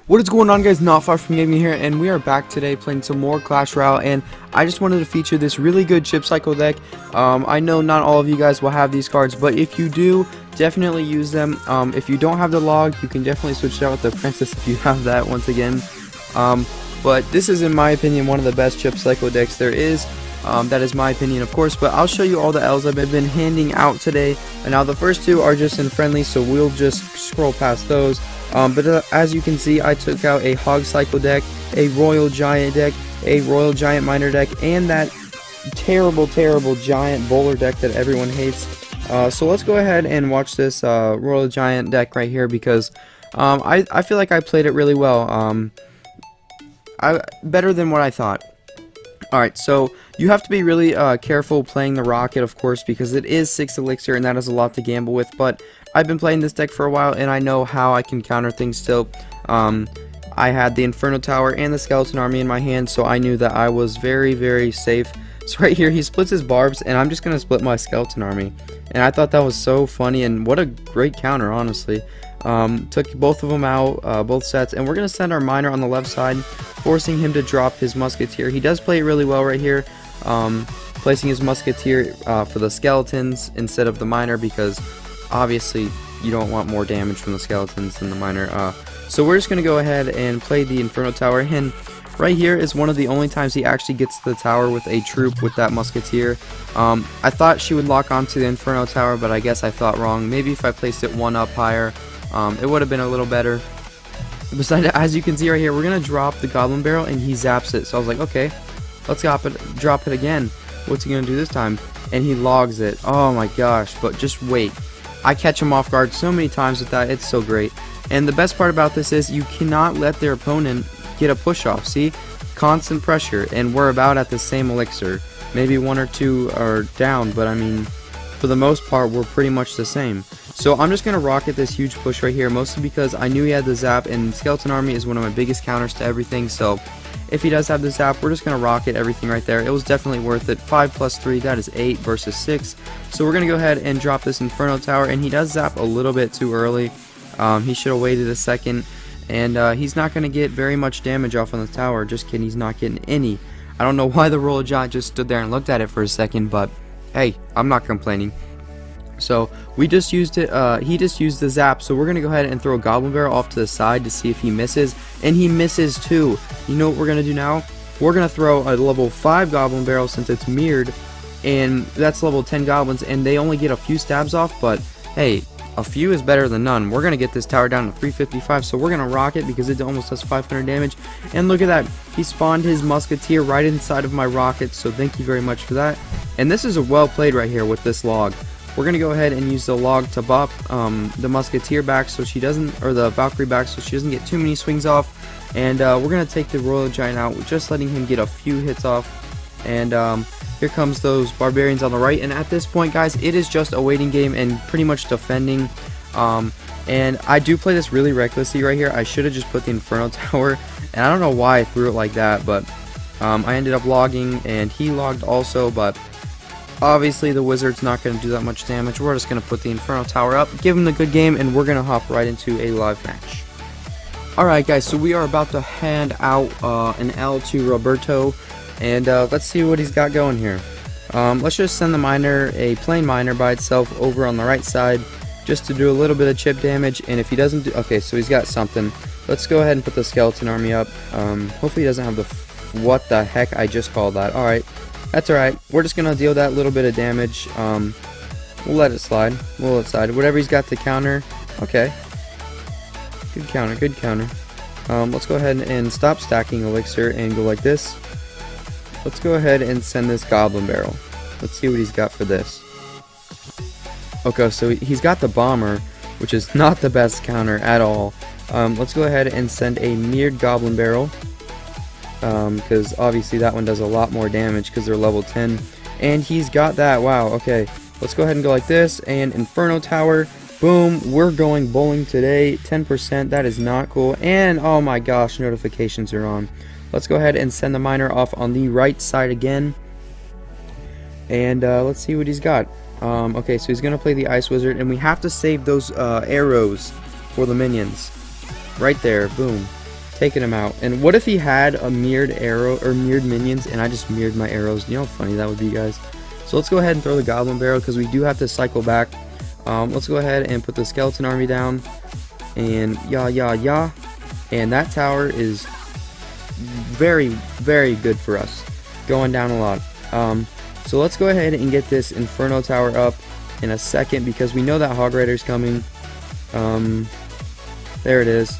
What is going on, guys? NotFarFromGaming here, and we are back today playing some more Clash Royale, and I just wanted to feature this really good chip cycle deck. I know not all of you guys will have these cards, but if you do, definitely use them. If you don't have the log, you can definitely switch it out with the princess if you have that once again. But this is, in my opinion, one of the best chip cycle decks there is. That is my opinion, of course, but I'll show you all the L's I've been handing out today. And now the first two are just in friendly, so we'll just scroll past those. But as you can see, I took out a Hog Cycle deck, a Royal Giant deck, a Royal Giant Miner deck, and that terrible Giant Bowler deck that everyone hates. So let's go ahead and watch this Royal Giant deck right here, because I feel like I played it really well. Better than what I thought. Alright, so you have to be really careful playing the Rocket, of course, because it is 6 elixir and that is a lot to gamble with, but I've been playing this deck for a while and I know how I can counter things still. I had the Inferno Tower and the Skeleton Army in my hand, so I knew that I was very safe. So right here, he splits his barbs and I'm just going to split my Skeleton Army. And I thought that was so funny, and what a great counter, honestly. Took both of them out, both sets, and we're going to send our Miner on the left side, forcing him to drop his Musketeer. He does play it really well right here, placing his Musketeer for the Skeletons instead of the Miner, because obviously you don't want more damage from the Skeletons than the Miner. So we're just going to go ahead and play the Inferno Tower, and right here is one of the only times he actually gets to the tower with a troop with that Musketeer. I thought she would lock onto the Inferno Tower, but I guess I thought wrong. Maybe if I placed it one up higher, it would have been a little better. Besides, as you can see right here, we're going to drop the Goblin Barrel, and he zaps it. So I was like, okay, let's drop it again. What's he going to do this time? And he logs it. Oh my gosh, but just wait. I catch him off guard so many times with that. It's so great. And the best part about this is you cannot let their opponent get a push off. See, constant pressure, and we're about at the same elixir. Maybe one or two are down, but I mean, for the most part, we're pretty much the same. So I'm just gonna rocket this huge push right here, mostly because I knew he had the zap, and Skeleton Army is one of my biggest counters to everything. So if he does have the zap, we're just gonna rocket everything right there. It was definitely worth it. 5 plus 3, that is 8 versus 6. So we're gonna go ahead and drop this Inferno Tower, and he does zap a little bit too early. He should have waited a second. And he's not going to get very much damage off on the tower. Just kidding, he's not getting any. I don't know why the Royal Giant just stood there and looked at it for a second, but hey, I'm not complaining. So we just used it, he just used the zap, so we're going to go ahead and throw a Goblin Barrel off to the side to see if he misses, and he misses too. You know what we're going to do now? We're going to throw a level 5 Goblin Barrel since it's mirrored, and that's level 10 Goblins, and they only get a few stabs off, but hey, a few is better than none. We're going to get this tower down to 355, so we're going to rock it because it almost does 500 damage. And look at that. He spawned his Musketeer right inside of my rocket, so thank you very much for that. And this is a well played right here with this log. We're going to go ahead and use the log to bop the Musketeer back so she doesn't, or the Valkyrie back so she doesn't get too many swings off. And we're going to take the Royal Giant out, just letting him get a few hits off. And here comes those Barbarians on the right, and at this point, guys, it is just a waiting game and pretty much defending. And I do play this really recklessly right here. I should have just put the Inferno Tower, and I don't know why I threw it like that, but I ended up logging, and he logged also, but obviously the Wizard's not going to do that much damage. We're just going to put the Inferno Tower up, give him the good game, and we're going to hop right into a live match. Alright, guys, so we are about to hand out an L to Roberto. And let's see what he's got going here. Let's just send the Miner, a plain Miner by itself, over on the right side, just to do a little bit of chip damage. And if he doesn't do, okay, so he's got something. Let's go ahead and put the Skeleton Army up. Hopefully he doesn't have the, what the heck, I just called that. Alright, that's alright. We're just going to deal that little bit of damage. We'll let it slide. We'll let it slide. Whatever he's got to counter, okay. Good counter, good counter. Let's go ahead and stop stacking Elixir and go like this. Let's go ahead and send this Goblin Barrel. Let's see what he's got for this. Okay, so he's got the Bomber, which is not the best counter at all. Let's go ahead and send a mirrored Goblin Barrel, because obviously that one does a lot more damage because they're level 10. And he's got that. Wow, okay. Let's go ahead and go like this, and Inferno Tower. Boom, we're going bowling today. 10%, that is not cool. And oh my gosh, notifications are on. Let's go ahead and send the Miner off on the right side again. And let's see what he's got. Okay, so he's going to play the Ice Wizard, and we have to save those arrows for the minions. Right there, boom. taking him out. And what if he had a mirrored arrow or mirrored minions and I just mirrored my arrows? You know how funny that would be, guys. So let's go ahead and throw the goblin barrel because we do have to cycle back. Let's go ahead and put the skeleton army down, and yeah, and that tower is very good for us, going down a lot. So let's go ahead and get this inferno tower up in a second because we know that hog rider's coming. There it is,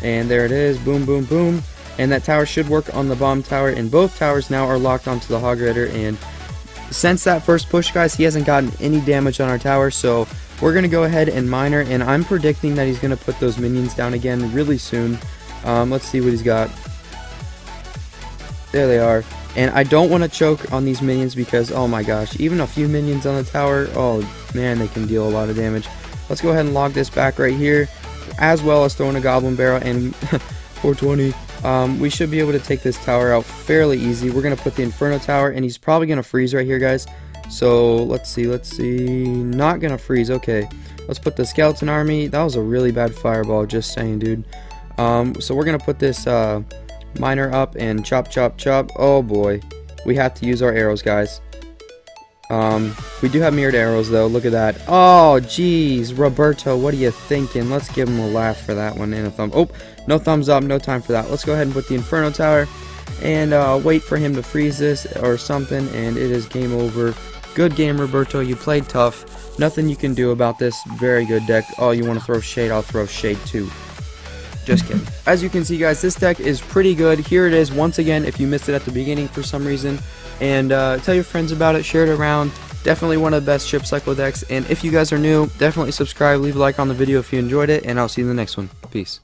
and there it is, boom boom boom, and that tower should work on the bomb tower, and both towers now are locked onto the hog rider. And since that first push, guys, he hasn't gotten any damage on our tower, so we're gonna go ahead and miner, and I'm predicting that he's gonna put those minions down again really soon. Let's see what he's got. There they are. And I don't want to choke on these minions because, oh my gosh, even a few minions on the tower, oh man, they can deal a lot of damage. Let's go ahead and log this back right here, as well as throwing a goblin barrel, and 420. We should be able to take this tower out fairly easy. We're going to put the inferno tower, and he's probably going to freeze right here, guys. So let's see, not going to freeze. Okay, let's put the skeleton army. That was a really bad fireball, just saying, dude. So we're going to put this miner up and chop. Oh boy, we have to use our arrows, guys. We do have mirrored arrows though, look at that. Oh jeez, Roberto, what are you thinking? Let's give him a laugh for that one and a thumb. Oh, no thumbs up, no time for that. Let's go ahead and put the inferno tower and wait for him to freeze this or something, and it is game over. Good game, Roberto, you played tough. Nothing you can do about this. Very good deck. Oh, you want to throw shade? I'll throw shade too. Just kidding. As you can see, guys, this deck is pretty good. Here it is once again if you missed it at the beginning for some reason. And tell your friends about it, share it around. Definitely one of the best chip cycle decks. And if you guys are new, definitely subscribe, leave a like on the video if you enjoyed it, and I'll see you in the next one. Peace.